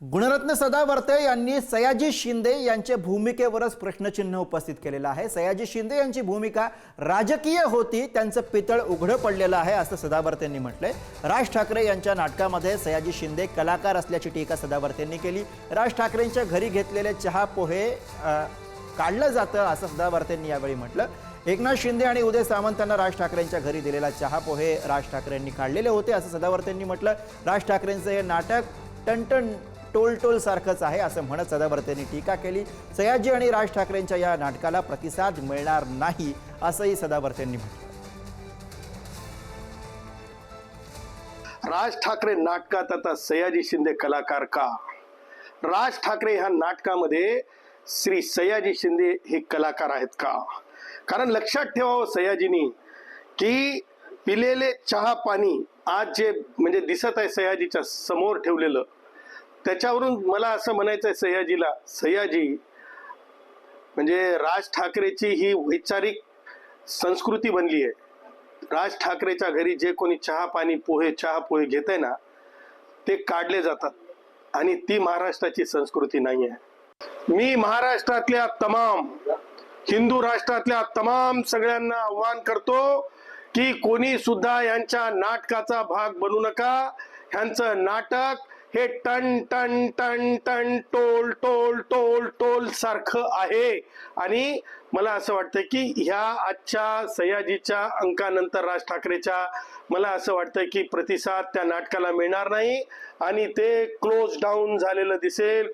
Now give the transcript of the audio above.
गुणरत्न सदावर्ते यांनी सयाजी शिंदे यांच्या भूमिकेवरच प्रश्नचिन्ह उपस्थित केलेलं आहे। सयाजी शिंदे यांची भूमिका राजकीय होती, त्यांचं पितळ उघडं पडलेलं आहे असं सदावर्तेंनी म्हटलंय। राज ठाकरे यांच्या नाटकामध्ये सयाजी शिंदे कलाकार असल्याची टीका सदावर्तेंनी केली। राज ठाकरेंच्या घरी घेतलेले चहा पोहे काढलं जातं असं सदावर्तेंनी यावेळी म्हटलं। एकनाथ शिंदे आणि उदय सामंतांना राज ठाकरेंच्या घरी दिलेला चहा पोहे राज ठाकरेंनी काढलेले होते असं सदावर्तेंनी म्हटलं। राज ठाकरेंचं हे नाटक टनटन टोल टोल सारखंच आहे असं म्हणत सदावर्तेंनी टीका केली। सयाजी आणि राज ठाकरेंच्या या नाटकाला प्रतिसाद मिळणार नाही असंही सदावर्तेंनी म्हटलं। राज ठाकरे नाटकात आता सयाजी शिंदे कलाकार का? राज ठाकरे ह्या नाटकामध्ये श्री सयाजी शिंदे हे कलाकार आहेत का? कारण लक्षात ठेवावं सयाजीनी की पिलेले चहा पाणी आज जे म्हणजे दिसत आहे सयाजीच्या समोर ठेवलेलं, त्याच्यावरून मला असं म्हणायचं आहे सयाजीला, सयाजी म्हणजे राज ठाकरेची ही वैचारिक संस्कृती बनली आहे। राज ठाकरेच्या घरी जे कोणी चहा पोहे घेते ना, ते काढले जातात आणि ती महाराष्ट्राची संस्कृती नाही आहे। मी महाराष्ट्रातल्या तमाम हिंदू राष्ट्रातल्या तमाम सगळ्यांना आव्हान करतो की कोणी सुद्धा यांच्या नाटकाचा भाग बनू नका। ह्यांचं नाटक हे टन टन टन टन टोल टोल टोल टोल सारखं आहे आणि मला असं वाटतं की ह्या आजच्या सयाजीच्या अंकानंतर राज ठाकरेच्या मला असं वाटतं की प्रतिसाद त्या नाटकाला मिळणार नाही आणि ते क्लोज डाऊन झालेलं दिसेल।